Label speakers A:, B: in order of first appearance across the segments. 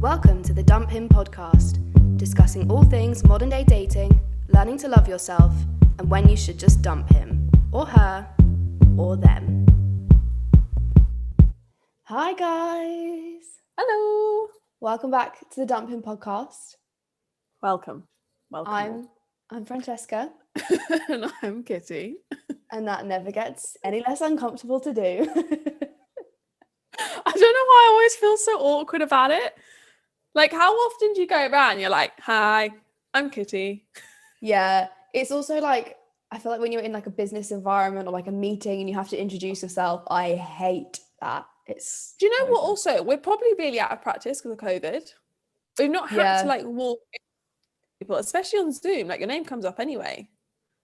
A: Welcome to the Dump Him podcast, discussing all things modern day dating, learning to love yourself, and when you should just dump him, or her, or them. Hi guys!
B: Hello!
A: Welcome back to the Dump Him podcast.
B: Welcome.
A: I'm Francesca.
B: And I'm Kitty.
A: And that never gets any less uncomfortable to do.
B: I don't know why I always feel so awkward about it. Like, how often do you go around and you're like, hi, I'm Kitty?
A: Yeah, it's also like, I feel like when you're in like a business environment or like a meeting and you have to introduce yourself, I hate that.
B: Do you know what also? We're probably really out of practice because of COVID. We've not had to like walk in people, especially on Zoom. Like, your name comes up anyway.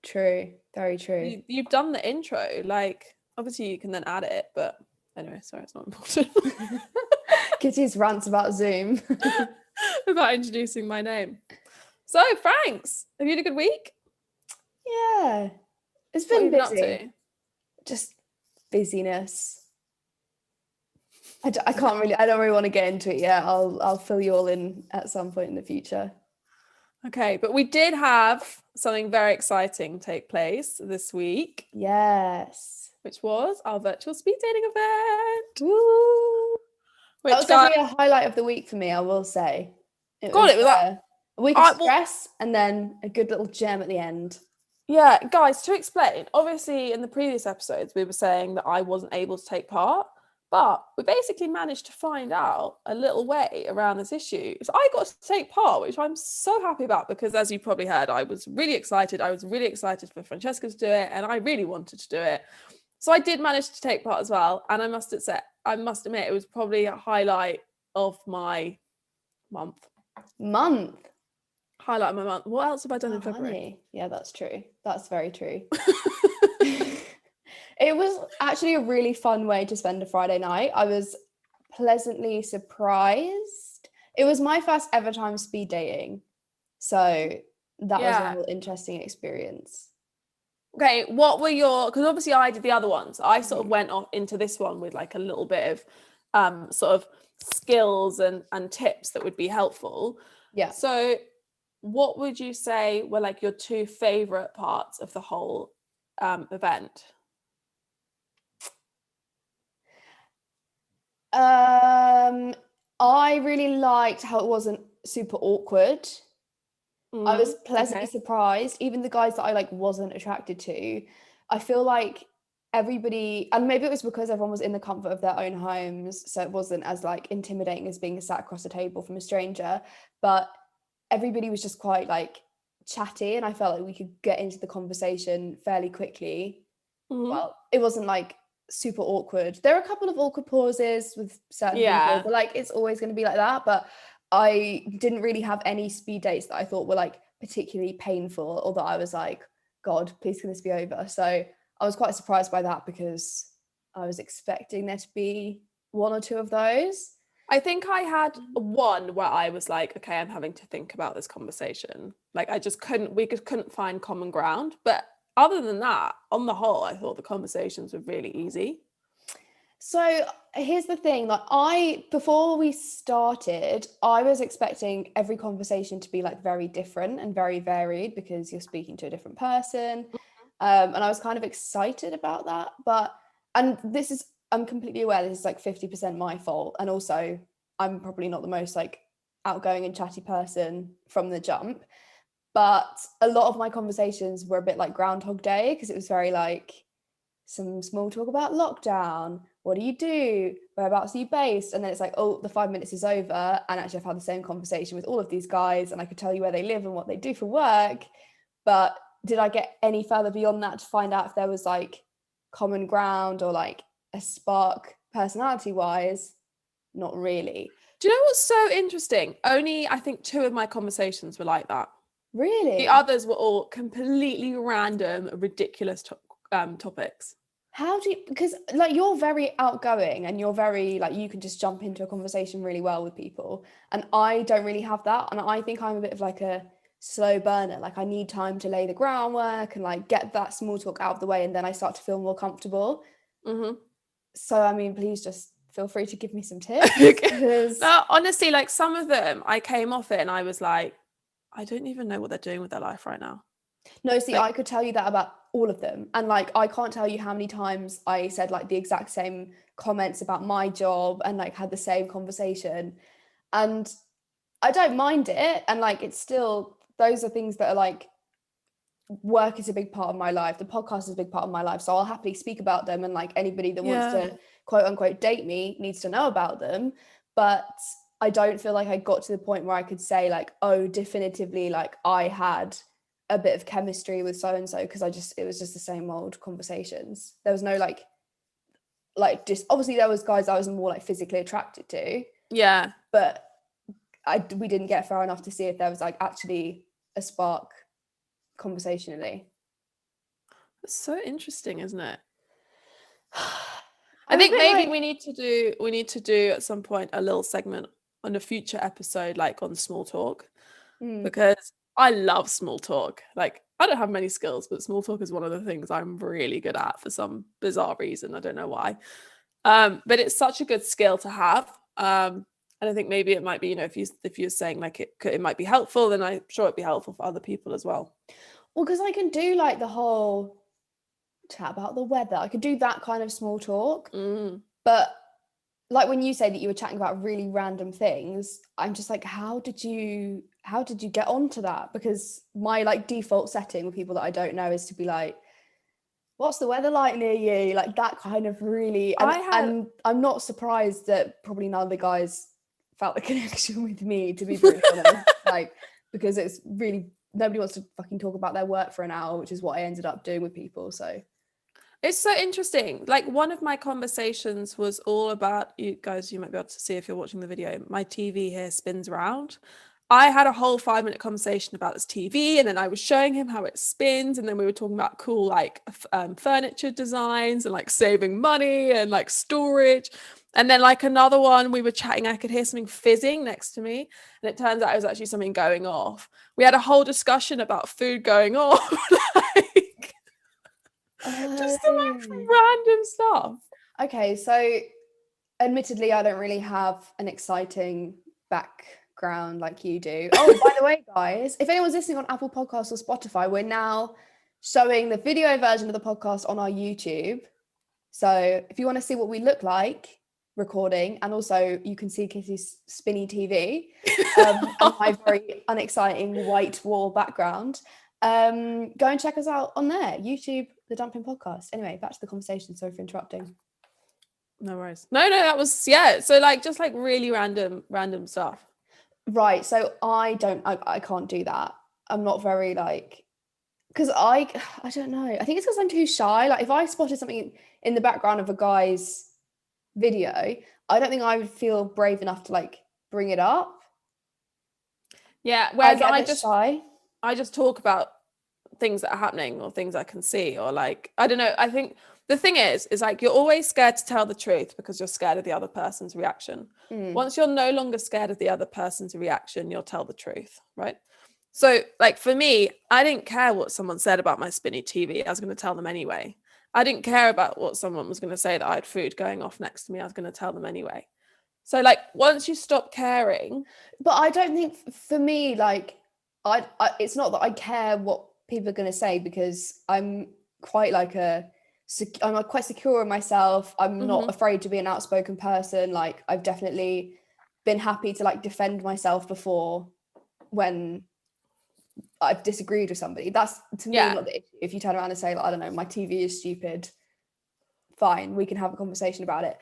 A: True, very true.
B: You've done the intro. Like, obviously you can then add it, but anyway, sorry, it's not important.
A: Kitty's rants about Zoom.
B: About introducing my name. So, Franks, have you had a good week?
A: Yeah, it's been busy.
B: What have you been up to?
A: Just busyness. I don't really want to get into it yet. I'll fill you all in at some point in the future.
B: Okay, but we did have something very exciting take place this week.
A: Yes.
B: Which was our virtual speed dating event.
A: Woo! That was definitely a highlight of the week for me, I will say. It was like a week of stress and then a good little gem at the end.
B: Yeah, guys, to explain, obviously in the previous episodes we were saying that I wasn't able to take part, but we basically managed to find out a little way around this issue. So I got to take part, which I'm so happy about because, as you probably heard, I was really excited. I was really excited for Francesca to do it and I really wanted to do it. So I did manage to take part as well. And I must admit, it was probably a highlight of my month. Highlight of my month. What else have I done in February?
A: Honey. Yeah, that's true. That's very true. It was actually a really fun way to spend a Friday night. I was pleasantly surprised. It was my first ever time speed dating. So that was a real interesting experience.
B: Okay, what were because obviously I did the other ones. I sort of went off into this one with like a little bit of sort of skills and tips that would be helpful.
A: Yeah.
B: So what would you say were like your two favorite parts of the whole event?
A: I really liked how it wasn't super awkward. I was pleasantly surprised. Even the guys that I like wasn't attracted to, I feel like everybody, and maybe it was because everyone was in the comfort of their own homes, so it wasn't as like intimidating as being sat across a table from a stranger, but everybody was just quite like chatty and I felt like we could get into the conversation fairly quickly. Well, it wasn't like super awkward. There are a couple of awkward pauses with certain people, but like it's always going to be like that. But I didn't really have any speed dates that I thought were like particularly painful or that I was like, God, please can this be over? So I was quite surprised by that because I was expecting there to be one or two of those.
B: I think I had one where I was like, okay, I'm having to think about this conversation. Like we couldn't find common ground. But other than that, on the whole, I thought the conversations were really easy.
A: So here's the thing, like before we started, I was expecting every conversation to be like very different and very varied because you're speaking to a different person. And I was kind of excited about that. I'm completely aware this is like 50% my fault. And also I'm probably not the most like outgoing and chatty person from the jump. But a lot of my conversations were a bit like Groundhog Day because it was very like some small talk about lockdown. What do you do? Whereabouts are you based? And then it's like, oh, the 5 minutes is over. And actually I've had the same conversation with all of these guys and I could tell you where they live and what they do for work. But did I get any further beyond that to find out if there was like common ground or like a spark personality wise? Not really.
B: Do you know what's so interesting? Only I think 2 of my conversations were like that.
A: Really?
B: The others were all completely random, ridiculous topics.
A: How do you, because like you're very outgoing and you're very like you can just jump into a conversation really well with people, and I don't really have that, and I think I'm a bit of like a slow burner. Like I need time to lay the groundwork and like get that small talk out of the way, and then I start to feel more comfortable. So I mean, please just feel free to give me some tips. Because
B: No, honestly, like some of them, I came off it and I was like, I don't even know what they're doing with their life right now.
A: no, see,
B: Like,
A: I could tell you that about all of them. And like, I can't tell you how many times I said like the exact same comments about my job and like had the same conversation. And I don't mind it. And like, it's still, those are things that are like, work is a big part of my life. The podcast is a big part of my life. So I'll happily speak about them. And like, anybody that wants to quote unquote date me needs to know about them. But I don't feel like I got to the point where I could say like, oh, definitively, like I had a bit of chemistry with so and so, because it was just the same old conversations. There was no like just obviously there was guys I was more like physically attracted to,
B: yeah.
A: but we didn't get far enough to see if there was like actually a spark conversationally.
B: It's so interesting, isn't it? I
A: I'm a
B: think
A: bit
B: maybe
A: like,
B: we need to do at some point a little segment on a future episode, like on small talk, because I love small talk. Like, I don't have many skills, but small talk is one of the things I'm really good at for some bizarre reason. I don't know why. But it's such a good skill to have. And I think maybe it might be, you know, if you're saying like it might be helpful, then I'm sure it'd be helpful for other people as well.
A: well, because I can do like the whole chat about the weather. I could do that kind of small talk, but like when you say that you were chatting about really random things, I'm just like, how did you get onto that? Because my like default setting with people that I don't know is to be like, what's the weather like near you? Like that kind of really, and I'm not surprised that probably none of the guys felt a connection with me, to be brutally honest. Like, because it's really, nobody wants to fucking talk about their work for an hour, which is what I ended up doing with people. So
B: it's so interesting. Like, one of my conversations was all about, you guys, you might be able to see if you're watching the video, my TV here spins around. I had a whole 5-minute conversation about this TV, and then I was showing him how it spins, and then we were talking about cool like furniture designs and like saving money and like storage. And then like another one, we were chatting, I could hear something fizzing next to me, and it turns out it was actually something going off. We had a whole discussion about food going off. Like, just the random stuff.
A: okay, so admittedly, I don't really have an exciting background like you do. Oh, by the way, guys, if anyone's listening on Apple Podcasts or Spotify, we're now showing the video version of the podcast on our YouTube. So if you want to see what we look like recording, and also you can see Kitty's spinny TV and my very unexciting white wall background, go and check us out on there, YouTube, the Dumping Podcast. Anyway, back to the conversation. Sorry for interrupting.
B: No worries. No, that was, yeah. So like, just like really random stuff.
A: Right. So I can't do that. I'm not very like, because I don't know. I think it's because I'm too shy. Like if I spotted something in the background of a guy's video, I don't think I would feel brave enough to like bring it up.
B: Yeah. Whereas
A: I get shy.
B: I just talk about things that are happening or things I can see, or like, I don't know. I think the thing is like, you're always scared to tell the truth because you're scared of the other person's reaction. Once you're no longer scared of the other person's reaction, you'll tell the truth, right? So like for me, I didn't care what someone said about my spinny TV. I was going to tell them anyway. I didn't care about what someone was going to say that I had food going off next to me. I was going to tell them anyway. So like, once you stop caring.
A: But I don't think for me, like I it's not that I care what people are going to say, because I'm quite like I'm like quite secure in myself. I'm not afraid to be an outspoken person. Like I've definitely been happy to like defend myself before when I've disagreed with somebody. That's to me not the issue. If you turn around and say, like, I don't know, my TV is stupid, fine, we can have a conversation about it.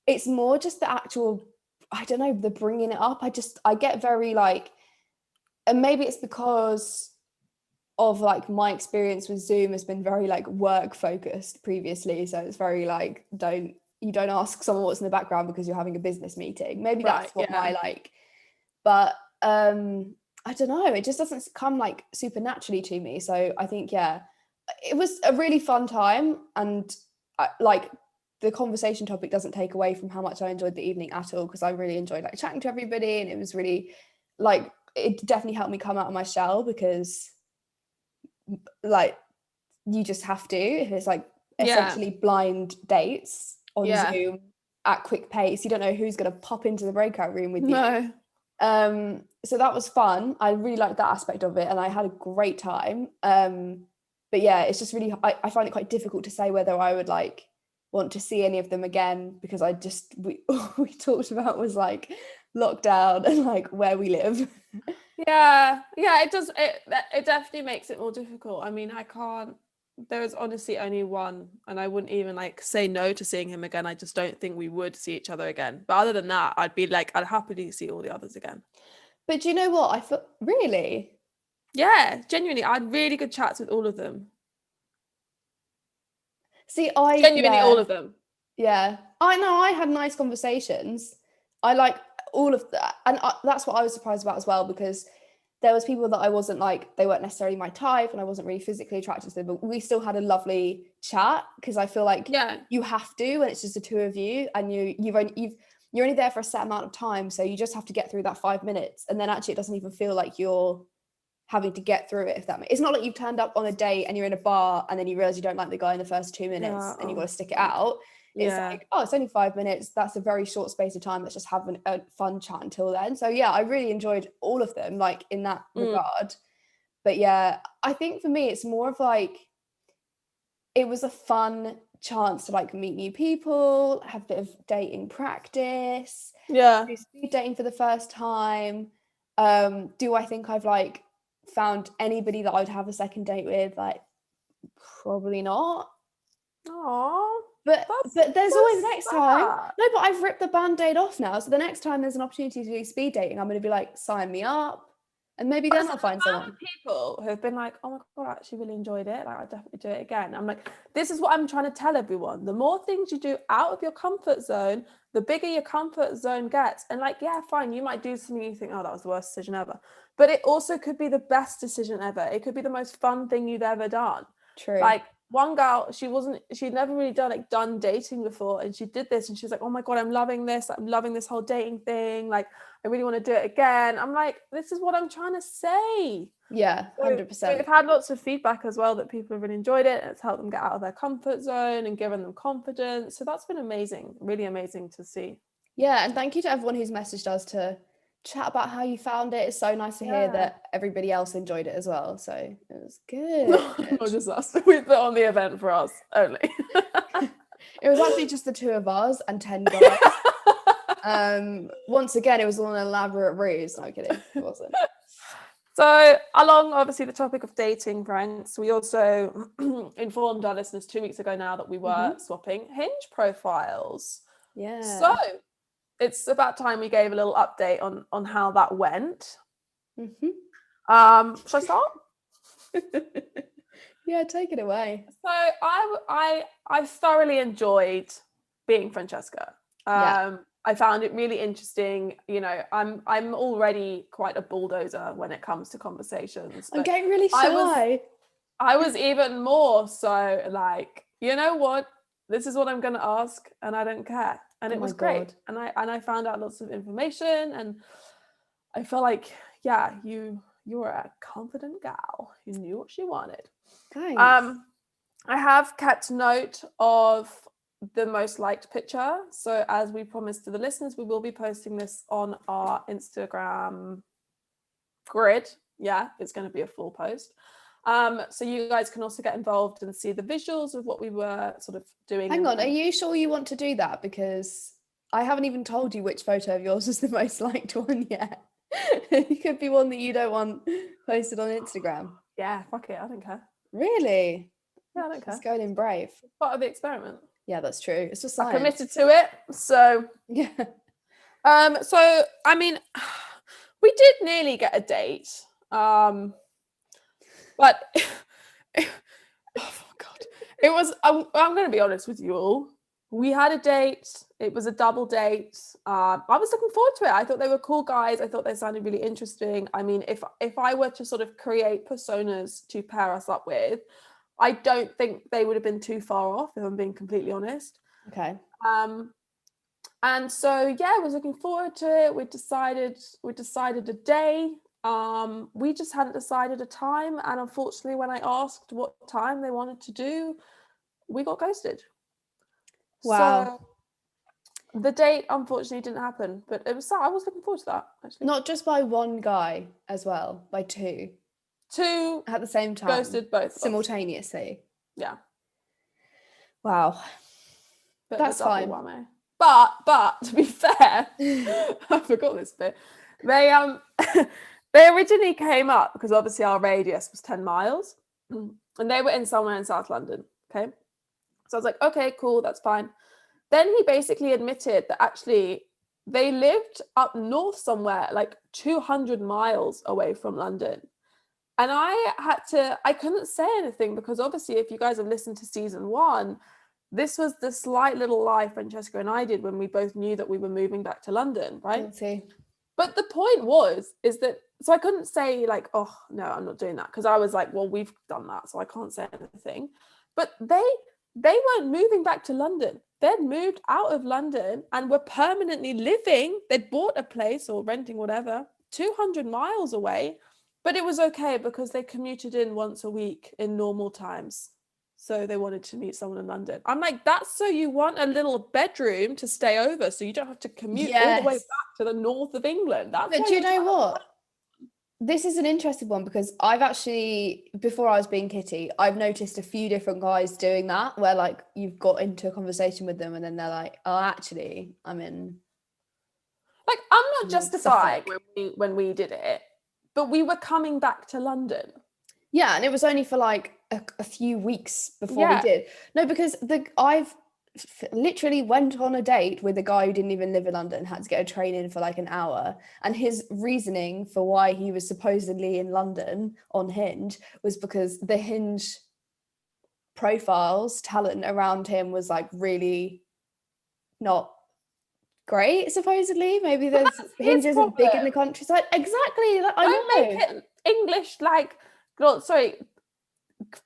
A: It's more just the actual, I don't know, the bringing it up. I get very like, and maybe it's because of like my experience with Zoom has been very like work focused previously, so it's very like, you don't ask someone what's in the background because you're having a business meeting. Maybe that's what my like, but I don't know, it just doesn't come like super naturally to me. So I think, yeah, it was a really fun time, and like the conversation topic doesn't take away from how much I enjoyed the evening at all, because I really enjoyed like chatting to everybody, and it was really like, it definitely helped me come out of my shell, because like you just have to, if it's like essentially blind dates on Zoom at quick pace. You don't know who's going to pop into the breakout room with you.
B: No.
A: So that was fun. I really liked that aspect of it, and I had a great time. But yeah, it's just really, I find it quite difficult to say whether I would like want to see any of them again, because all we talked about was like lockdown and like where we live.
B: Yeah, it does. It definitely makes it more difficult. I mean, I can't. There is honestly only one, and I wouldn't even like say no to seeing him again. I just don't think we would see each other again. But other than that, I'd happily see all the others again.
A: But do you know what? I feel really.
B: Yeah, genuinely, I had really good chats with all of them.
A: See,
B: Genuinely, all of them.
A: Yeah, I know. I had nice conversations. I like all of that, and that's what I was surprised about as well, because there was people that I wasn't like, they weren't necessarily my type, and I wasn't really physically attracted to them, but we still had a lovely chat, because I feel like you have to when it's just the two of you, and you're only there for a set amount of time, so you just have to get through that 5 minutes, and then actually it doesn't even feel like you're having to get through it, if that makes it's not like you've turned up on a date and you're in a bar and then you realize you don't like the guy in the first 2 minutes and you've got to stick it out. It's like, oh, it's only 5 minutes, that's a very short space of time, let's just have a fun chat until then. So yeah, I really enjoyed all of them, like in that regard. But yeah, I think for me it's more of like, it was a fun chance to like meet new people, have a bit of dating practice, do speed dating for the first time. Do I think I've like found anybody that I'd have a second date with? Like, probably not.
B: Aww.
A: But there's always next time. No, but I've ripped the band-aid off now. So the next time there's an opportunity to do speed dating, I'm going to be like, sign me up. And maybe then I'll find someone.
B: People who have been like, oh my God, I actually really enjoyed it. Like, I'd definitely do it again. I'm like, this is what I'm trying to tell everyone. The more things you do out of your comfort zone, the bigger your comfort zone gets. And like, yeah, fine, you might do something you think, oh, that was the worst decision ever. But it also could be the best decision ever. It could be the most fun thing you've ever done.
A: True.
B: Like, one girl, she'd never really done dating before, and she did this and she was like, oh my God, I'm loving this whole dating thing, like I really want to do it again. I'm like, this is what I'm trying to say.
A: Yeah, 100%.
B: We've had lots of feedback as well that people have really enjoyed it, and it's helped them get out of their comfort zone and given them confidence. So that's been amazing, really amazing to see.
A: Yeah, and thank you to everyone who's messaged us to chat about how you found it. It's so nice to hear that everybody else enjoyed it as well. So it was good.
B: Not just us. We put on the event for us only.
A: It was actually just the two of us and 10 guys. Once again, it was all an elaborate ruse. No kidding, it wasn't.
B: So along obviously the topic of dating, friends, we also informed our listeners 2 weeks ago now that we were swapping Hinge profiles.
A: Yeah.
B: So it's about time we gave a little update on how that went. Shall I start?
A: Yeah, take it away.
B: So I thoroughly enjoyed being Francesca. I found it really interesting. You know, I'm already quite a bulldozer when it comes to conversations.
A: I'm getting really shy.
B: I was even more so like, you know what? This is what I'm going to ask, and I don't care. And it was great. And I found out lots of information, and I felt like, yeah, you were a confident gal who knew what she wanted.
A: Thanks.
B: I have kept note of the most liked picture. So as we promised to the listeners, we will be posting this on our Instagram grid. Yeah, it's going to be a full post. So you guys can also get involved and see the visuals of what we were sort of doing.
A: Hang on, are you sure you want to do that? Because I haven't even told you which photo of yours is the most liked one yet. It could be one that you don't want posted on Instagram.
B: Yeah, fuck it, I don't care.
A: Really?
B: Yeah, I don't care.
A: It's going in brave.
B: It's part of the experiment.
A: Yeah, that's true. It's just science.
B: I committed to it, so
A: yeah.
B: So I mean, we did nearly get a date, but oh my God, it was. I'm going to be honest with you all. We had a date. It was a double date. I was looking forward to it. I thought they were cool guys. I thought they sounded really interesting. I mean, if I were to sort of create personas to pair us up with, I don't think they would have been too far off, if I'm being completely honest.
A: Okay.
B: And so yeah, I was looking forward to it. We decided a day. We just hadn't decided a time, and unfortunately, when I asked what time they wanted to do, we got ghosted.
A: Wow.
B: So The date unfortunately didn't happen, but it was sad. I was looking forward to that actually.
A: Not just by one guy as well, by two.
B: Two
A: At the same time.
B: ghosted both of us.
A: Simultaneously.
B: Yeah.
A: Wow.
B: Bit
A: That's
B: of a double
A: fine.
B: whammy. But to be fair, I forgot this bit. They they originally came up because obviously our radius was 10 miles and they were in somewhere in South London. Okay. So I was like, okay, cool, that's fine. Then he basically admitted that actually they lived up north somewhere, like 200 miles away from London. And I couldn't say anything because obviously, if you guys have listened to season 1, this was the slight little lie Francesca and I did when we both knew that we were moving back to London, right?
A: Guilty.
B: But the point is that, so I couldn't say like, oh, no, I'm not doing that. Because I was like, well, we've done that, so I can't say anything. But they weren't moving back to London. They'd moved out of London and were permanently living. They'd bought a place or renting whatever, 200 miles away. But it was okay because they commuted in once a week in normal times. So they wanted to meet someone in London. I'm like, that's so you want a little bedroom to stay over so you don't have to commute all the way back to the north of England. That's
A: but do you know what? This is an interesting one because I've actually, before I was being Kitty, I've noticed a few different guys doing that where like you've got into a conversation with them and then they're like, oh, actually, I'm in.
B: Like, I'm not justifying when we did it, but we were coming back to London.
A: Yeah, and it was only for like a few weeks before we did. No, because I've literally went on a date with a guy who didn't even live in London, had to get a train in for like an hour, and his reasoning for why he was supposedly in London on Hinge was because the Hinge profiles talent around him was like really not great, supposedly. Maybe there's Hinge isn't big in the countryside. Exactly. Like,
B: Don't make it English like, sorry,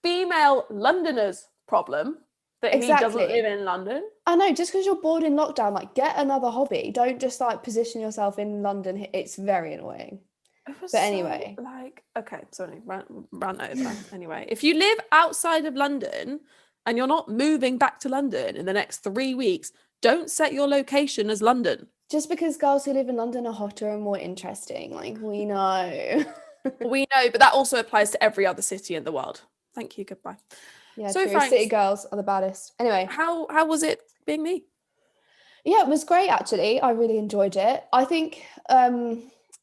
B: female Londoners problem that he doesn't live in London.
A: I know, just because you're bored in lockdown, like get another hobby. Don't just like position yourself in London. It's very annoying. But anyway,
B: like, okay, sorry, rant over. Anyway, if you live outside of London and you're not moving back to London in the next 3 weeks, don't set your location as London.
A: Just because girls who live in London are hotter and more interesting, like we know.
B: We know, but that also applies to every other city in the world. Thank you, goodbye.
A: Yeah, so true. City girls are the baddest. Anyway,
B: how was it being me?
A: Yeah, it was great actually. I really enjoyed it. I think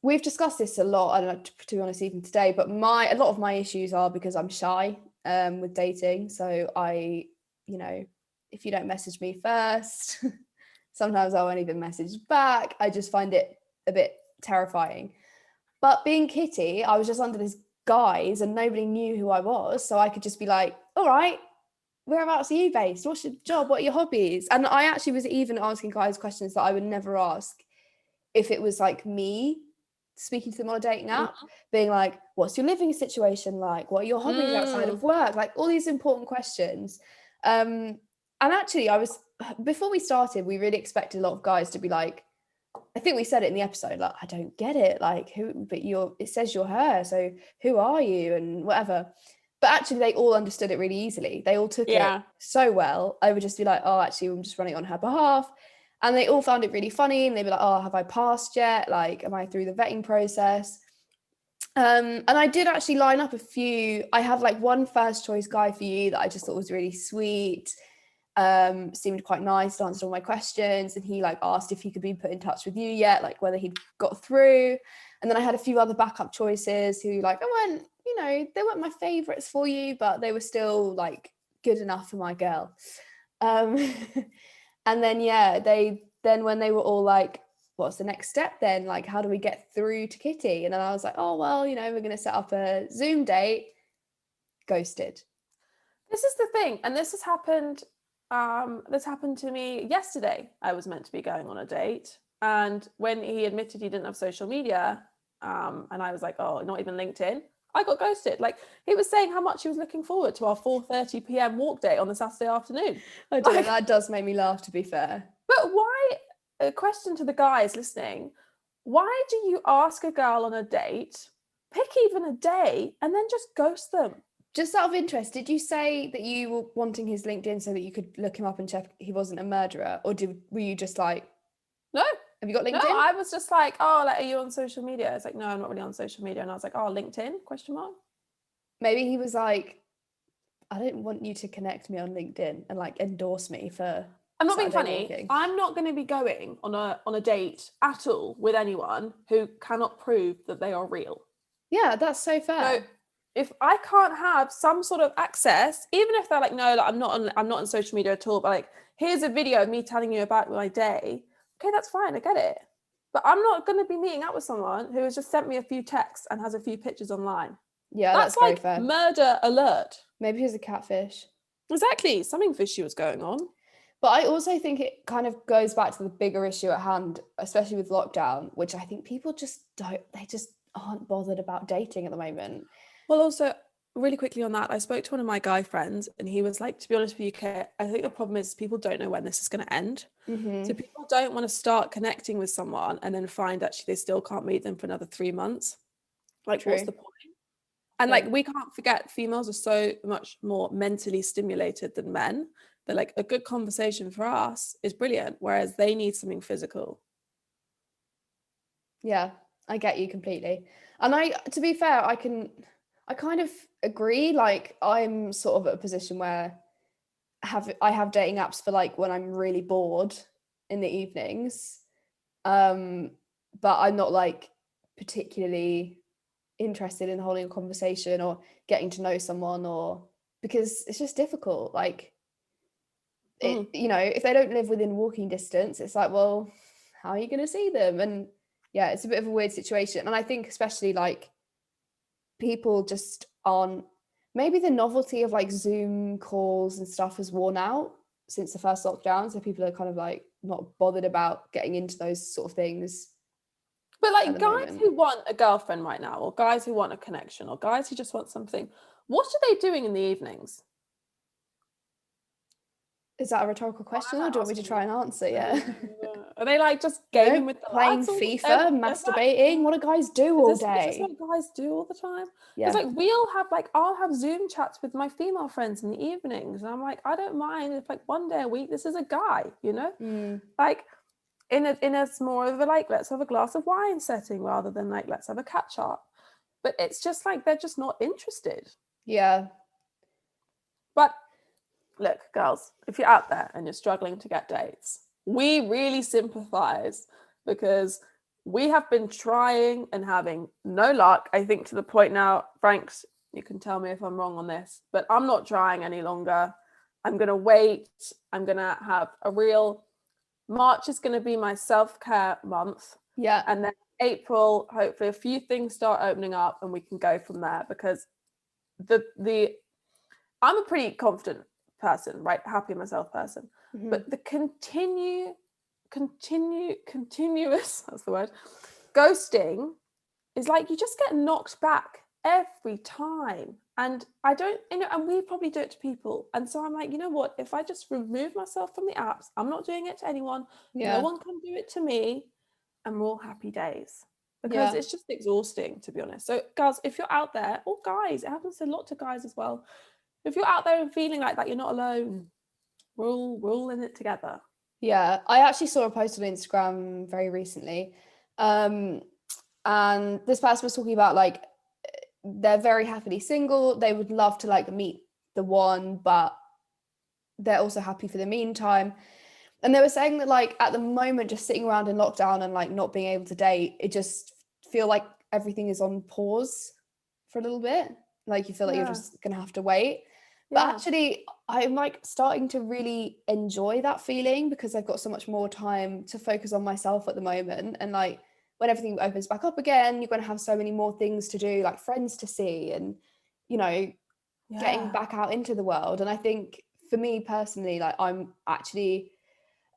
A: we've discussed this a lot, I don't know, to be honest, even today, but a lot of my issues are because I'm shy with dating. So I, if you don't message me first, sometimes I won't even message back. I just find it a bit terrifying. But being Kitty, I was just under this guise and nobody knew who I was. So I could just be like, all right, whereabouts are you based? What's your job? What are your hobbies? And I actually was even asking guys questions that I would never ask if it was like me speaking to them on a dating app, being like, what's your living situation like? What are your hobbies outside of work? Like all these important questions. And actually before we started, we really expected a lot of guys to be like, I think we said it in the episode, like, I don't get it. Like it says you're her. So who are you? And whatever. But actually, they all understood it really easily. They all took it so well. I would just be like, oh, actually, I'm just running on her behalf. And they all found it really funny. And they'd be like, oh, have I passed yet? Like, am I through the vetting process? And I did actually line up a few. I had like one first choice guy for you that I just thought was really sweet. Seemed quite nice, answered all my questions. And he like asked if he could be put in touch with you yet, like whether he'd got through. And then I had a few other backup choices who like, they weren't my favorites for you, but they were still like good enough for my girl. And then when they were all like, what's the next step then? Like, how do we get through to Kitty? And then I was like, oh, well, we're going to set up a Zoom date. Ghosted.
B: This is the thing. And this has happened. This happened to me yesterday. I was meant to be going on a date. And when he admitted he didn't have social media, and I was like, oh, not even LinkedIn, I got ghosted. Like, he was saying how much he was looking forward to our 4:30 p.m. walk date on the Saturday afternoon.
A: I don't know, that does make me laugh, to be fair.
B: But why, a question to the guys listening, why do you ask a girl on a date, pick even a day, and then just ghost them?
A: Just out of interest, did you say that you were wanting his LinkedIn so that you could look him up and check he wasn't a murderer, or were you just like,
B: No,
A: have you got
B: no,
A: LinkedIn?
B: I was just like, oh, like, are you on social media? It's like, no, I'm not really on social media. And I was like, oh, LinkedIn, question mark.
A: Maybe he was like, I don't want you to connect me on LinkedIn and like endorse me for
B: I'm not being
A: Saturday
B: funny.
A: walking.
B: I'm not going to be going on a date at all with anyone who cannot prove that they are real.
A: Yeah, that's so fair.
B: So if I can't have some sort of access, even if they're like, no, like, I'm not on social media at all, but like, here's a video of me telling you about my day. Okay, that's fine. I get it. But I'm not going to be meeting up with someone who has just sent me a few texts and has a few pictures online.
A: Yeah,
B: That's
A: very
B: like
A: fair.
B: murder alert.
A: Maybe he was a catfish.
B: Exactly. Something fishy was going on.
A: But I also think it kind of goes back to the bigger issue at hand, especially with lockdown, which I think people just they just aren't bothered about dating at the moment.
B: Well, also, really quickly on that, I spoke to one of my guy friends and he was like, to be honest with you, Kate, I think the problem is people don't know when this is going to end.
A: Mm-hmm.
B: So people don't want to start connecting with someone and then find actually they still can't meet them for another 3 months. Like,
A: True.
B: what's the point? And
A: True.
B: like, we can't forget females are so much more mentally stimulated than men. That like a good conversation for us is brilliant, whereas they need something physical.
A: Yeah, I get you completely. And to be fair, I kind of agree. Like, I'm sort of at a position where I have dating apps for like when I'm really bored in the evenings. But I'm not like particularly interested in holding a conversation or getting to know someone, or because it's just difficult. Like, if they don't live within walking distance, it's like, well, how are you going to see them? And yeah, it's a bit of a weird situation. And I think especially like people just aren't, maybe the novelty of like Zoom calls and stuff has worn out since the first lockdown. So people are kind of like not bothered about getting into those sort of things.
B: But like
A: At the
B: guys
A: moment.
B: who want a girlfriend right now, or guys who want a connection, or guys who just want something, what are they doing in the evenings?
A: Is that a rhetorical question, or do you want me to try and answer? Yeah.
B: Are they like just
A: You know,
B: gaming with the
A: playing
B: lads?
A: FIFA, masturbating. What do guys do all
B: Is this
A: day?
B: what guys do all the time?
A: Yeah.
B: Because like we'll have like I'll have Zoom chats with my female friends in the evenings, and I'm like, I don't mind if like one day a week this is a guy, you know, like in a more of a like let's have a glass of wine setting rather than like let's have a catch up. But it's just like they're just not interested.
A: Yeah.
B: But look, girls, if you're out there and you're struggling to get dates, we really sympathize because we have been trying and having no luck. I think to the point now, Franks, you can tell me if I'm wrong on this, but I'm not trying any longer. I'm going to wait. I'm going to have a real March is going to be my self-care month.
A: Yeah.
B: And then April, hopefully a few things start opening up and we can go from there, because I'm a pretty confident person, right? Happy myself person.
A: Mm-hmm.
B: But the continuous, that's the word, ghosting is like you just get knocked back every time. And I don't, and we probably do it to people. And so I'm like, you know what? If I just remove myself from the apps, I'm not doing it to anyone.
A: Yeah.
B: No one can do it to me. And we're all happy days. Because it's just exhausting, to be honest. So, girls, if you're out there, or guys, it happens a lot to guys as well. If you're out there and feeling like that, you're not alone. We're all in it together.
A: Yeah. I actually saw a post on Instagram very recently. And this person was talking about like they're very happily single. They would love to like meet the one, but they're also happy for the meantime. And they were saying that like at the moment, just sitting around in lockdown and like not being able to date, it just feel like everything is on pause for a little bit. Like you feel like you're just gonna have to wait. But actually, I'm like starting to really enjoy that feeling because I've got so much more time to focus on myself at the moment. And like when everything opens back up again, you're going to have so many more things to do, like friends to see and, getting back out into the world. And I think for me personally, like I'm actually,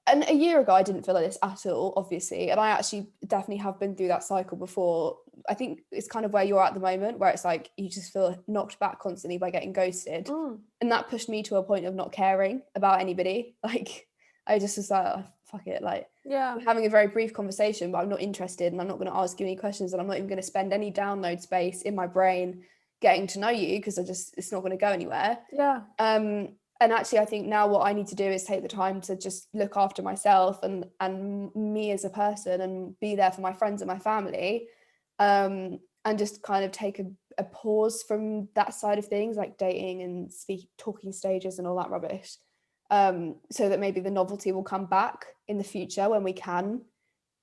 A: and a year ago, I didn't feel like this at all, obviously. And I actually definitely have been through that cycle before. I think it's kind of where you're at the moment, where it's like you just feel knocked back constantly by getting ghosted. And that pushed me to a point of not caring about anybody. Like, I just was like, oh, fuck it. Like, we're having a very brief conversation, but I'm not interested and I'm not going to ask you any questions and I'm not even going to spend any download space in my brain getting to know you because it's not going to go anywhere.
B: Yeah.
A: And actually I think now what I need to do is take the time to just look after myself and me as a person, and be there for my friends and my family, and just kind of take a pause from that side of things, like dating and talking stages and all that rubbish, so that maybe the novelty will come back in the future when we can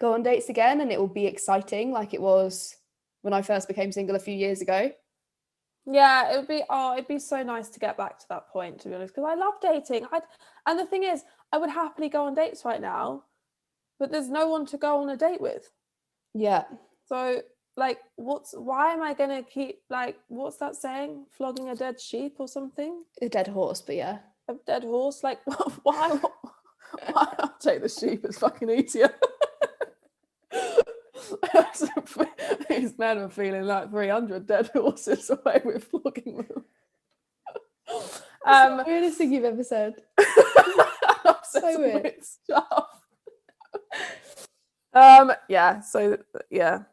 A: go on dates again, and it will be exciting like it was when I first became single a few years ago.
B: Yeah, it'd be so nice to get back to that point, to be honest, because I love dating. And the thing is, I would happily go on dates right now, but there's no one to go on a date with.
A: Yeah.
B: So like, why am I gonna keep, like, what's that saying? Flogging a dead sheep or something?
A: A dead horse, but yeah.
B: A dead horse? Like, why? Why? I'll take the sheep, it's fucking easier. These men are feeling like 300 dead horses away with flogging them.
A: That's the weirdest thing you've ever said.
B: So
A: weird
B: stuff. Yeah, so yeah,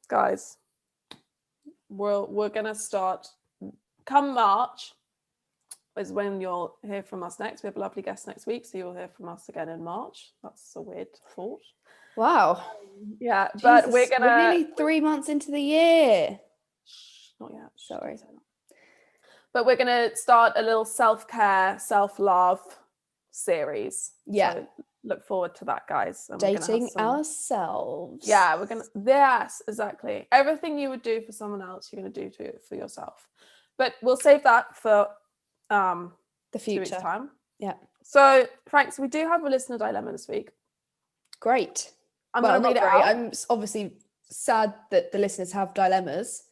B: guys, we're gonna start come March is when you'll hear from us next. We have a lovely guest next week, so you'll hear from us again in March. That's a weird thought.
A: Wow.
B: Yeah,
A: Jesus,
B: but we're
A: nearly 3 months into the year.
B: Not yet.
A: Sorry.
B: But we're gonna start a little self-care, self-love series.
A: Yeah.
B: So look forward to that, guys. And
A: Dating ourselves.
B: Yeah, yes, exactly. Everything you would do for someone else, you're gonna do for yourself. But we'll save that for
A: the
B: 2
A: future.
B: weeks' time.
A: Yeah.
B: So, Franks, we do have a listener dilemma this week.
A: Great.
B: I'm gonna read it out.
A: I'm obviously sad that the listeners have dilemmas,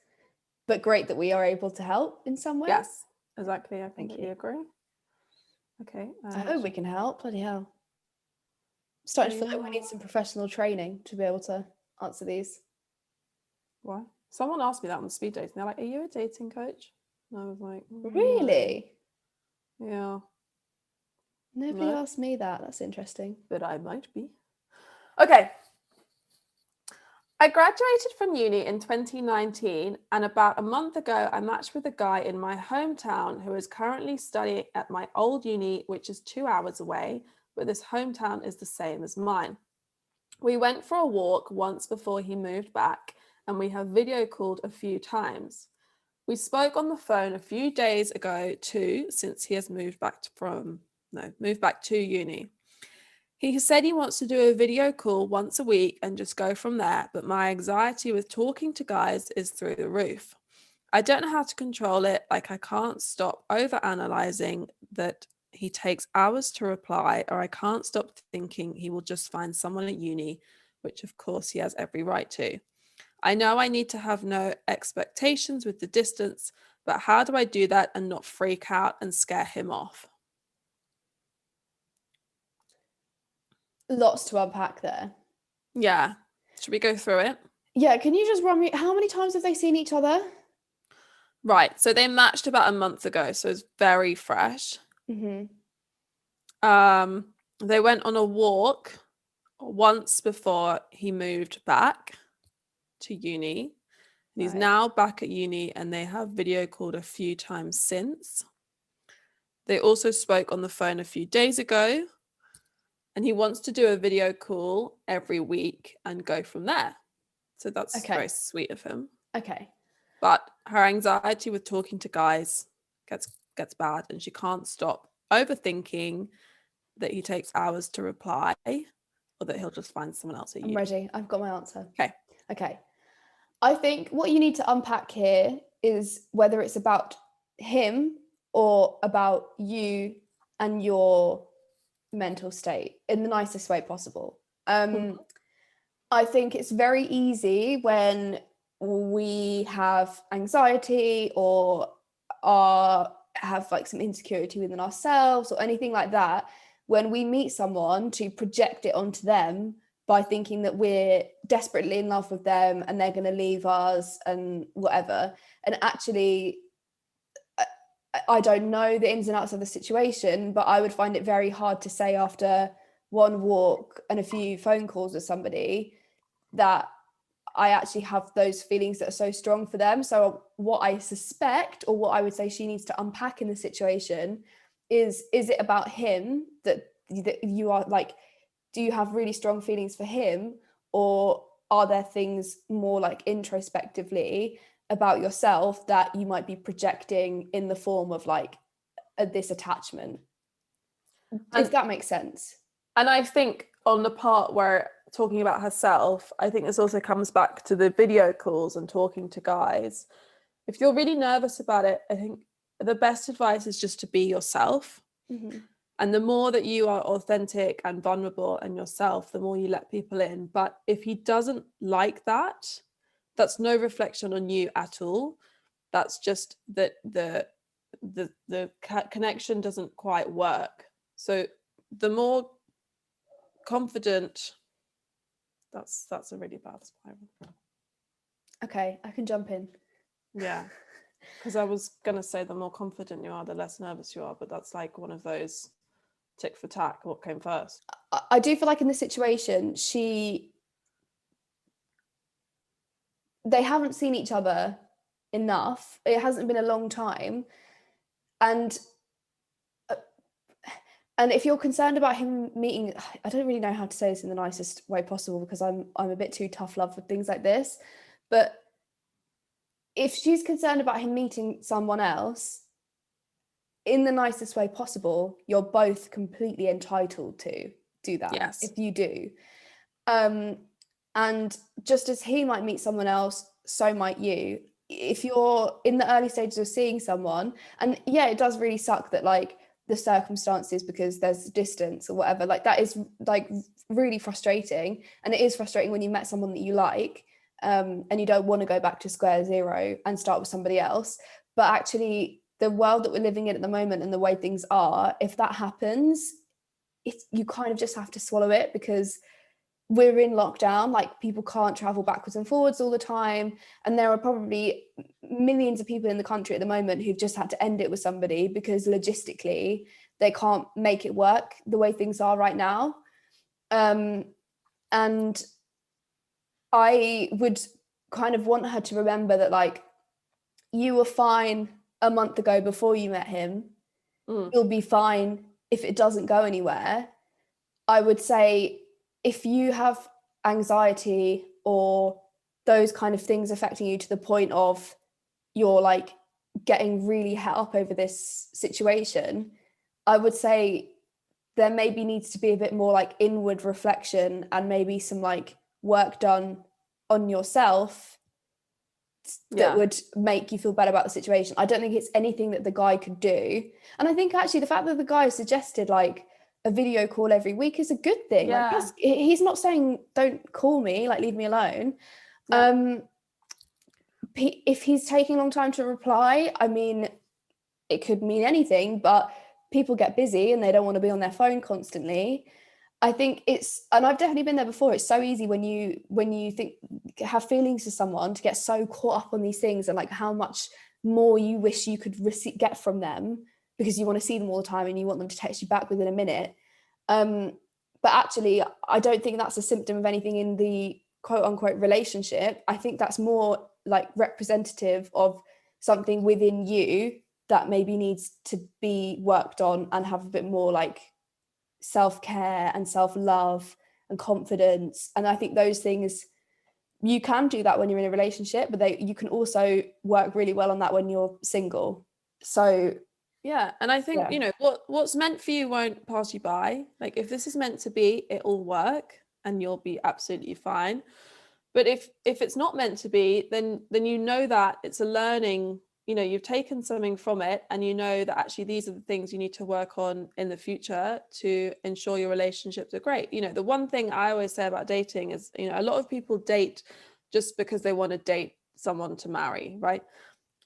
A: but great that we are able to help in some way.
B: Yes, exactly. I completely agree. Okay.
A: I hope we can help. Bloody hell. I'm starting to feel like we need some professional training to be able to answer these.
B: Why? Someone asked me that on speed dating. They're like, "Are you a dating coach?" And I was like,
A: Really?
B: No. Yeah.
A: Nobody asked me that. That's interesting.
B: But I might be. Okay. I graduated from uni in 2019, and about a month ago, I matched with a guy in my hometown who is currently studying at my old uni, which is 2 hours away, but this hometown is the same as mine. We went for a walk once before he moved back, and we have video called a few times. We spoke on the phone a few days ago too, since he has moved back to uni. He said he wants to do a video call once a week and just go from there, but my anxiety with talking to guys is through the roof. I don't know how to control it, like I can't stop overanalyzing that he takes hours to reply, or I can't stop thinking he will just find someone at uni, which of course he has every right to. I know I need to have no expectations with the distance, but how do I do that and not freak out and scare him off?
A: Lots to unpack there.
B: Yeah. Should we go through it?
A: Yeah, can you just run me, how many times have they seen each other?
B: Right, so they matched about a month ago, so it's very fresh.
A: Mm-hmm.
B: They went on a walk once before he moved back to uni. He's now back at uni, and they have video called a few times since. They also spoke on the phone a few days ago, and he wants to do a video call every week and go from there. So that's very sweet of him.
A: Okay.
B: But her anxiety with talking to guys gets bad, and she can't stop overthinking that he takes hours to reply, or that he'll just find someone else at uni.
A: I'm ready. I've got my answer.
B: Okay.
A: I think what you need to unpack here is whether it's about him or about you and your mental state in the nicest way possible. I think it's very easy when we have anxiety or have like some insecurity within ourselves or anything like that, when we meet someone, to project it onto them by thinking that we're desperately in love with them and they're going to leave us and whatever. And actually, I don't know the ins and outs of the situation, but I would find it very hard to say after one walk and a few phone calls with somebody that I actually have those feelings that are so strong for them. So what I suspect, or what I would say she needs to unpack in the situation is it about him that you are like, do you have really strong feelings for him, or are there things more like introspectively about yourself that you might be projecting in the form of like this attachment, if that makes sense?
B: And I think on the part where talking about herself, I think this also comes back to the video calls and talking to guys. If you're really nervous about it, I think the best advice is just to be yourself.
A: Mm-hmm.
B: And the more that you are authentic and vulnerable and yourself, the more you let people in. But if he doesn't like that, that's no reflection on you at all. That's just that the connection doesn't quite work. So the more confident, that's a really bad spiral.
A: Okay, I can jump in.
B: Yeah, because I was gonna say the more confident you are, the less nervous you are, but that's like one of those tick for tack. What came first?
A: I do feel like in this situation, they haven't seen each other enough. It hasn't been a long time, and if you're concerned about him meeting, I don't really know how to say this in the nicest way possible, because I'm a bit too tough love with things like this, but if she's concerned about him meeting someone else, in the nicest way possible, you're both completely entitled to do that.
B: Yes.
A: If you do. And just as he might meet someone else, so might you. If you're in the early stages of seeing someone, and yeah, it does really suck that like the circumstances, because there's distance or whatever, like that is like really frustrating. And it is frustrating when you met someone that you like, and you don't want to go back to square zero and start with somebody else. But actually, the world that we're living in at the moment and the way things are, if that happens, you kind of just have to swallow it, because we're in lockdown. Like, people can't travel backwards and forwards all the time, and there are probably millions of people in the country at the moment who've just had to end it with somebody because logistically they can't make it work the way things are right now. And I would kind of want her to remember that, like, you were fine a month ago before you met him. You'll be fine if it doesn't go anywhere. I would say, if you have anxiety or those kind of things affecting you to the point of you're like getting really het up over this situation, I would say there maybe needs to be a bit more like inward reflection, and maybe some like work done on yourself that would make you feel better about the situation. I don't think it's anything that the guy could do. And I think actually the fact that the guy suggested like a video call every week is a good thing.
B: Yeah.
A: Like, he's not saying don't call me, like leave me alone. If he's taking a long time to reply, I mean, it could mean anything, but people get busy and they don't want to be on their phone constantly. I think and I've definitely been there before, it's so easy when you think, have feelings for someone, to get so caught up on these things and like how much more you wish you could get from them, because you want to see them all the time and you want them to text you back within a minute. But actually, I don't think that's a symptom of anything in the quote unquote relationship. I think that's more like representative of something within you that maybe needs to be worked on and have a bit more like self-care and self-love and confidence. And I think those things, you can do that when you're in a relationship, but you can also work really well on that when you're single. So
B: yeah, and I think you know what's meant for you won't pass you by. Like, if this is meant to be, it'll work and you'll be absolutely fine. But if it's not meant to be, then you know that it's a learning. You know, you've taken something from it, and you know that actually these are the things you need to work on in the future to ensure your relationships are great. You know, the one thing I always say about dating is, you know, a lot of people date just because they want to date someone to marry, right?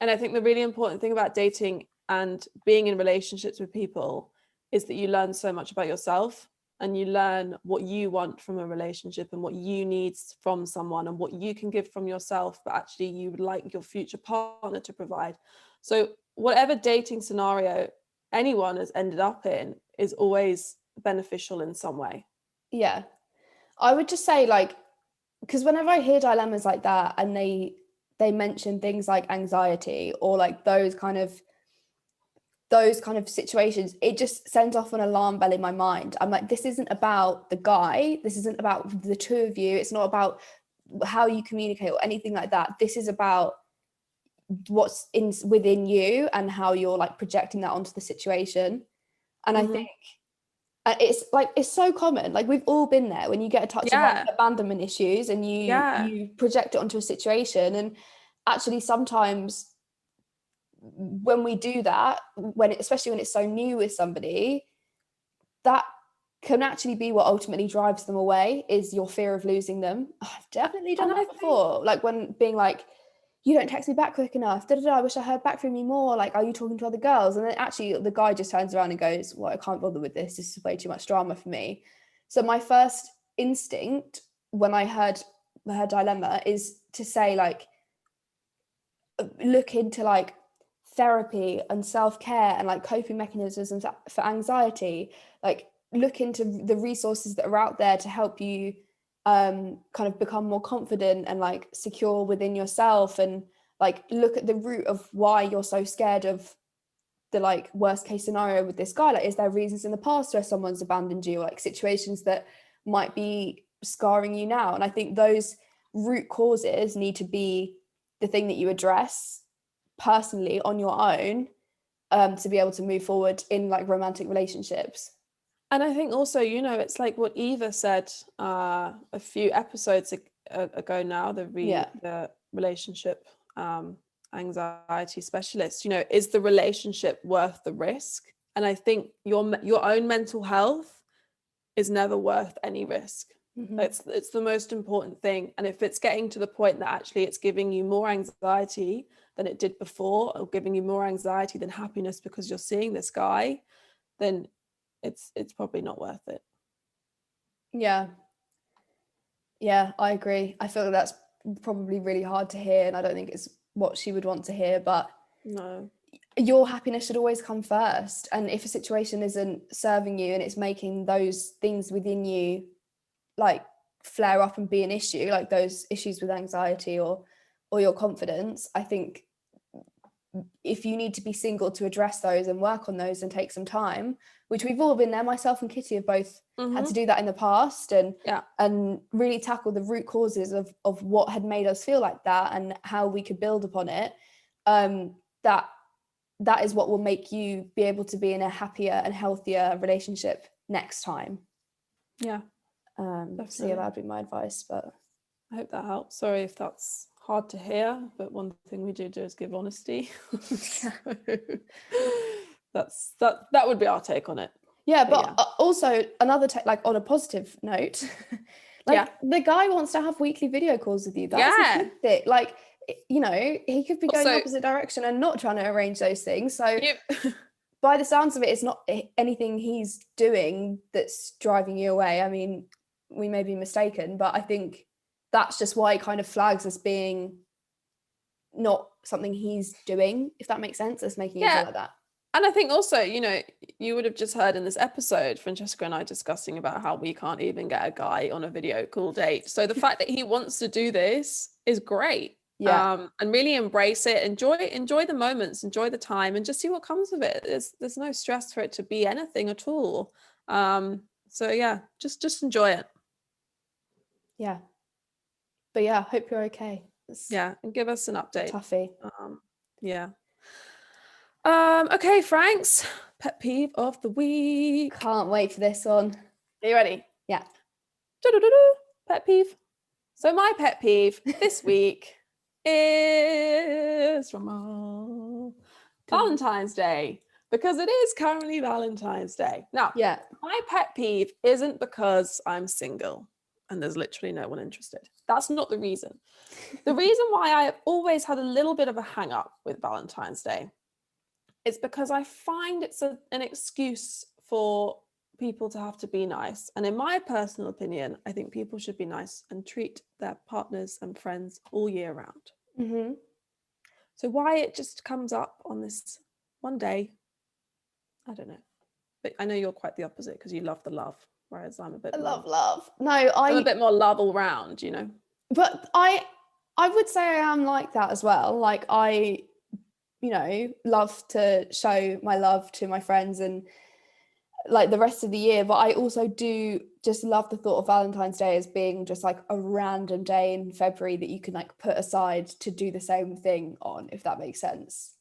B: And I think the really important thing about dating and being in relationships with people is that you learn so much about yourself, and you learn what you want from a relationship and what you need from someone and what you can give from yourself, but actually you would like your future partner to provide. So whatever dating scenario anyone has ended up in is always beneficial in some way.
A: Yeah. I would just say, like, because whenever I hear dilemmas like that and they mention things like anxiety or like those kind of situations, it just sends off an alarm bell in my mind. I'm like, this isn't about the guy, this isn't about the two of you, it's not about how you communicate or anything like that. This is about what's within you and how you're like projecting that onto the situation. And I think it's like, it's so common, like we've all been there when you get a touch of like abandonment issues and you project it onto a situation. And actually sometimes when we do that, especially when it's so new with somebody, that can actually be what ultimately drives them away, is your fear of losing them. I've definitely done that before, like when being like, you don't text me back quick enough, I wish I heard back from you more, like, are you talking to other girls? And then actually the guy just turns around and goes, well, I can't bother with this is way too much drama for me. So my first instinct when I heard her dilemma is to say, like, look into like therapy and self-care and like coping mechanisms for anxiety, like look into the resources that are out there to help you kind of become more confident and like secure within yourself, and like look at the root of why you're so scared of the like worst case scenario with this guy. Like, is there reasons in the past where someone's abandoned you, or like situations that might be scarring you now? And I think those root causes need to be the thing that you address personally on your own, to be able to move forward in like romantic relationships.
B: And I think also, you know, it's like what Eva said a few episodes ago now, the relationship anxiety specialist, you know, is the relationship worth the risk? And I think your own mental health is never worth any risk. It's the most important thing. And if it's getting to the point that actually it's giving you more anxiety than it did before, or giving you more anxiety than happiness because you're seeing this guy, then it's probably not worth it.
A: Yeah, I agree. I feel like that's probably really hard to hear, and I don't think it's what she would want to hear, but
B: no,
A: your happiness should always come first. And if a situation isn't serving you and it's making those things within you like flare up and be an issue, like those issues with anxiety or your confidence, I think if you need to be single to address those and work on those and take some time, which we've all been there, myself and Kitty have both had to do that in the past, and really tackle the root causes of what had made us feel like that and how we could build upon it, that is what will make you be able to be in a happier and healthier relationship next time.
B: So yeah,
A: that'd be my advice, but
B: I hope that helps. Sorry if that's hard to hear, but one thing we do is give honesty. So that would be our take on it.
A: But also another like on a positive note, like the guy wants to have weekly video calls with you. That's a good thing. Like, you know, he could be going the opposite direction and not trying to arrange those things. So by the sounds of it, it's not anything he's doing that's driving you away. I mean, we may be mistaken, but I think that's just why it kind of flags as being not something he's doing, if that makes sense, as making it feel like that.
B: And I think also, you know, you would have just heard in this episode, Francesca and I discussing about how we can't even get a guy on a video call date. So the fact that he wants to do this is great. And really embrace it, enjoy the moments, enjoy the time, and just see what comes of it. There's no stress for it to be anything at all. So yeah, just enjoy it.
A: Yeah. But yeah, hope you're okay.
B: And give us an update.
A: Toughie.
B: Okay, Frank's pet peeve of the week.
A: Can't wait for this one.
B: Are you ready?
A: Yeah.
B: Pet peeve. So my pet peeve this week is from Valentine's Day, because it is currently Valentine's Day. Now, my pet peeve isn't because I'm single and there's literally no one interested. That's not the reason. The reason why I have always had a little bit of a hang up with Valentine's Day is because I find it's an excuse for people to have to be nice. And in my personal opinion, I think people should be nice and treat their partners and friends all year round. So why it just comes up on this one day, I don't know. But I know you're quite the opposite because you love the love, whereas I'm a bit
A: love. No, I'm
B: a bit more love all round, you know.
A: But I would say I am like that as well. Like I, love to show my love to my friends and like the rest of the year, but I also do just love the thought of Valentine's Day as being just like a random day in February that you can like put aside to do the same thing on, if that makes sense.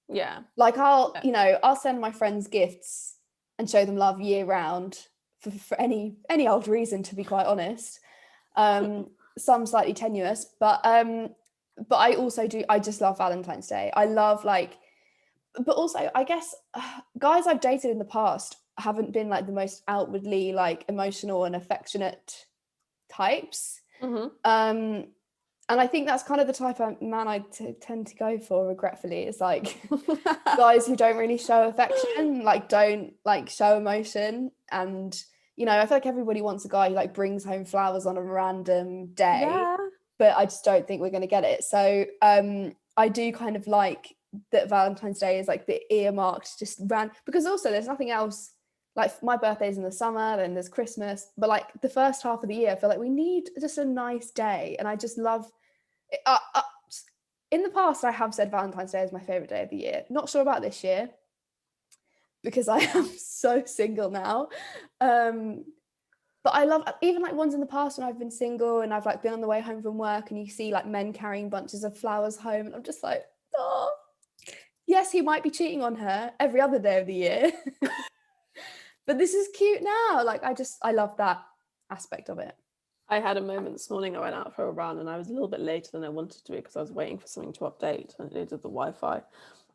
B: Yeah.
A: Like I'll send my friends gifts and show them love year round for any old reason, to be quite honest. Some slightly tenuous, but I also do, I just love Valentine's Day. I love like, but also I guess guys I've dated in the past haven't been like the most outwardly like emotional and affectionate types.
B: Mm-hmm.
A: And I think that's kind of the type of man I tend to go for, regretfully. It's like guys who don't really show affection, like don't like show emotion. And, I feel like everybody wants a guy who like brings home flowers on a random day,
B: Yeah.
A: but I just don't think we're going to get it. So I do kind of like that Valentine's Day is like the earmarked just ran, because also there's nothing else. Like my birthday's in the summer, then there's Christmas, but like the first half of the year I feel like we need just a nice day. And I just love it. In the past I have said Valentine's Day is my favorite day of the year. Not sure about this year because I am so single now, but I love even like ones in the past when I've been single and I've like been on the way home from work and you see like men carrying bunches of flowers home and I'm just like, oh yes, he might be cheating on her every other day of the year. But this is cute now. Like I love that aspect of it.
B: I had a moment this morning. I went out for a run and I was a little bit later than I wanted to be because I was waiting for something to update and it needed the Wi-Fi.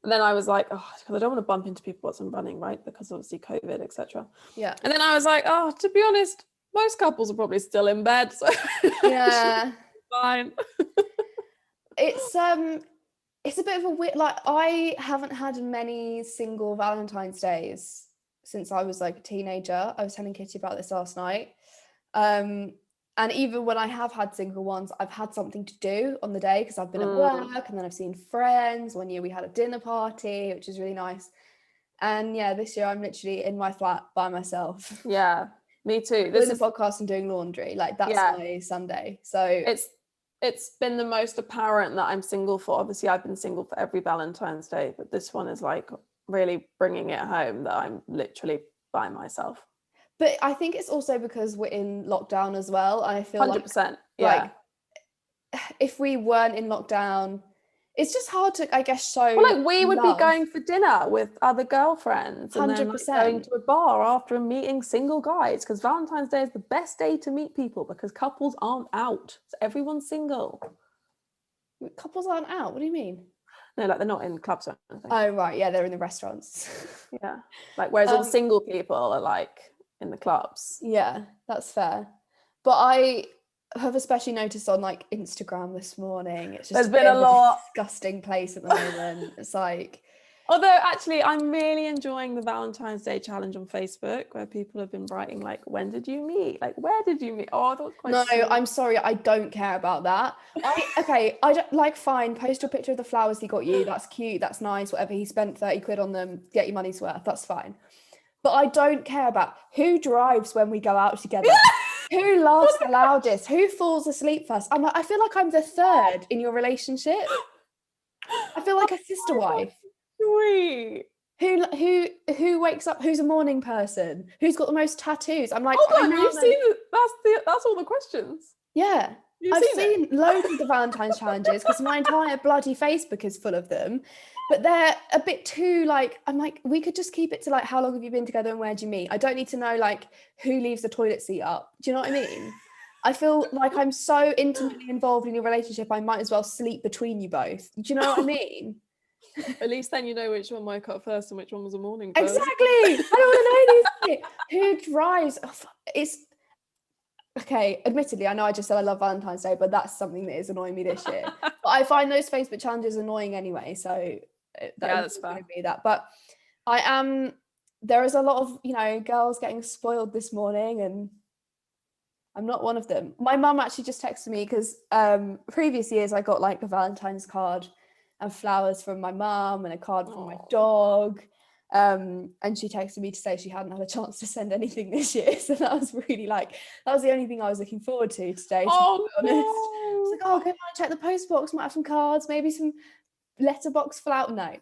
B: And then I was like, oh, because I don't want to bump into people whilst I'm running, right? Because obviously COVID, etc.
A: Yeah.
B: And then I was like, oh, to be honest, most couples are probably still in bed, so
A: yeah,
B: fine.
A: It's a bit of a weird, like I haven't had many single Valentine's days since I was like a teenager. I was telling Kitty about this last night. And even when I have had single ones, I've had something to do on the day because I've been at work and then I've seen friends. One year we had a dinner party, which is really nice. And yeah, this year I'm literally in my flat by myself.
B: Yeah, me too.
A: Doing the podcast and doing laundry. Like that's my Sunday. So
B: it's been the most apparent that I'm single for. Obviously, I've been single for every Valentine's Day, but this one is like really bringing it home that I'm literally by myself.
A: But I think it's also because we're in lockdown as well. I feel
B: 100%,
A: like if we weren't in lockdown, it's just hard to, I guess, show.
B: Well, like we would be going for dinner with other girlfriends and 100%. Then like going to a bar after and meeting single guys, because Valentine's Day is the best day to meet people because couples aren't out. So everyone's single.
A: Couples aren't out? What do you mean?
B: No, like they're not in clubs or anything.
A: Oh, right. Yeah, they're in the restaurants.
B: Yeah. Like, whereas all the single people are like in the clubs.
A: Yeah, that's fair. But I have especially noticed on like Instagram this morning, it's just
B: there's been a lot
A: disgusting place at the moment. It's like,
B: although actually I'm really enjoying the Valentine's Day challenge on Facebook where people have been writing like, when did you meet, like where did you meet? I thought it was quite sweet.
A: I'm sorry, I don't care about that. I don't like, fine, post a picture of the flowers he got you, that's cute, that's nice, whatever, he spent 30 quid on them, get your money's worth, that's fine. But I don't care about who drives when we go out together. Who laughs the loudest? Who falls asleep first? I feel like I'm the third in your relationship. I feel like a sister wife.
B: Sweet.
A: Who wakes up? Who's a morning person? Who's got the most tattoos? I'm like,
B: hold on, you've seen that's all the questions.
A: Yeah. I've seen loads of the Valentine's challenges because my entire bloody Facebook is full of them. But they're a bit too like, I'm like, we could just keep it to like, how long have you been together and where do you meet? I don't need to know like who leaves the toilet seat up. Do you know what I mean? I feel like I'm so intimately involved in your relationship, I might as well sleep between you both. Do you know what I mean?
B: At least then you know which one woke up first and which one was a morning person.
A: Exactly. I don't want to know these. Who drives? It's okay, admittedly, I know I just said I love Valentine's Day, but that's something that is annoying me this year. But I find those Facebook challenges annoying anyway, so
B: that's fair.
A: Be that. But there is a lot of girls getting spoiled this morning, and I'm not one of them. My mum actually just texted me because previous years I got like a Valentine's card and flowers from my mum and a card from my dog. And she texted me to say she hadn't had a chance to send anything this year, so that was really like, that was the only thing I was looking forward to today, to be honest. go and check the post box, might have some cards, maybe some letterbox flout. No.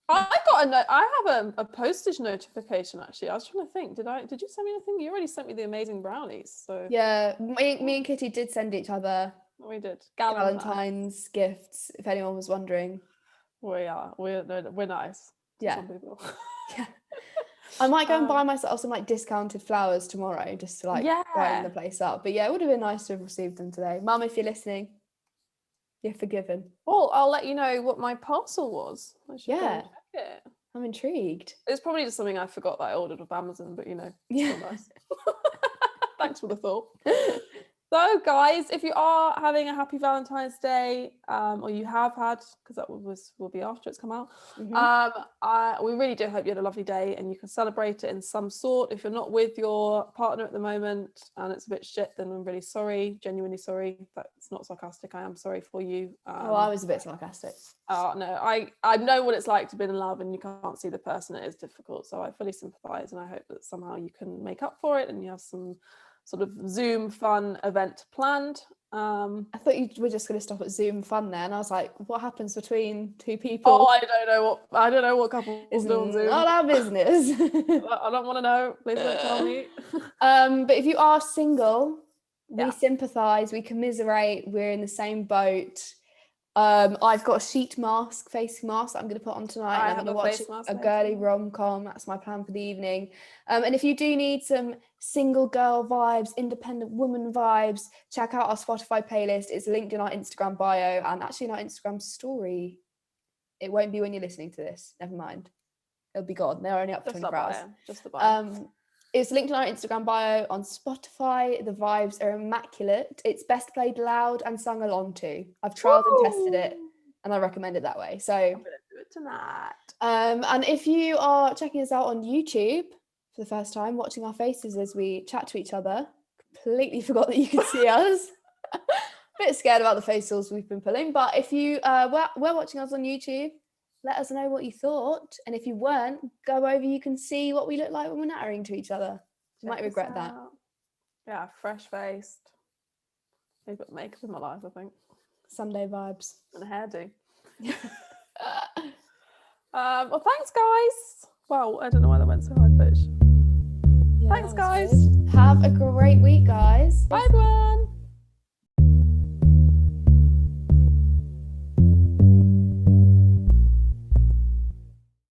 B: I got a note. I have a postage notification actually. I was trying to think. Did you send me anything? You already sent me the amazing brownies. So
A: Yeah, me and Kitty did send each other
B: we did
A: Valentine's gifts, if anyone was wondering.
B: We're nice to
A: Yeah.
B: some people.
A: Yeah. I might go and buy myself some like discounted flowers tomorrow just to like brighten the place up. But yeah, it would have been nice to have received them today. Mum, if you're listening, you're forgiven.
B: Well, I'll let you know what my parcel was. I should go and check it.
A: I'm intrigued.
B: It's probably just something I forgot that I ordered with Amazon, but
A: Yeah.
B: still nice. Thanks for the thought. So, guys, if you are having a happy Valentine's Day, or you have had, because that will be after it's come out, we really do hope you had a lovely day and you can celebrate it in some sort. If you're not with your partner at the moment and it's a bit shit, then I'm really sorry, genuinely sorry. That's not sarcastic. I am sorry for you.
A: I was a bit sarcastic.
B: No, I know what it's like to be in love and you can't see the person. It is difficult. So I fully sympathise and I hope that somehow you can make up for it and you have some sort of Zoom fun event planned.
A: I thought you were just going to stop at Zoom fun there, and I was like, what happens between two people?
B: Oh, I don't know what couples do on Zoom.
A: Not our business.
B: I don't want to know. Please don't tell me.
A: But if you are single, we sympathise, we commiserate, we're in the same boat. I've got a sheet mask, facing mask that I'm going to put on tonight. And I'm going to watch a girly rom-com. That's my plan for the evening. And if you do need some single girl vibes, independent woman vibes, check out our Spotify playlist. It's linked in our Instagram bio and actually in our Instagram story. It won't be when you're listening to this. Never mind. It'll be gone. They're only up for 24 hours.
B: Just the bio.
A: It's linked in our Instagram bio on Spotify. The vibes are immaculate. It's best played loud and sung along to. I've trialed and tested it and I recommend it that way. So I'm
B: gonna do it tonight.
A: And if you are checking us out on YouTube for the first time, watching our faces as we chat to each other, completely forgot that you could see us. Bit scared about the facials we've been pulling, but if you were watching us on YouTube, let us know what you thought. And if you weren't, go over, you can see what we look like when we're nattering to each other. You might regret that.
B: Yeah, fresh-faced. I've got makeup in my life, I think.
A: Sunday vibes.
B: And a hairdo. Well, thanks, guys. Well, I don't know why that went so high pitch.
A: Yeah,
B: thanks, guys.
A: Good. Have a great week, guys.
B: Bye-bye.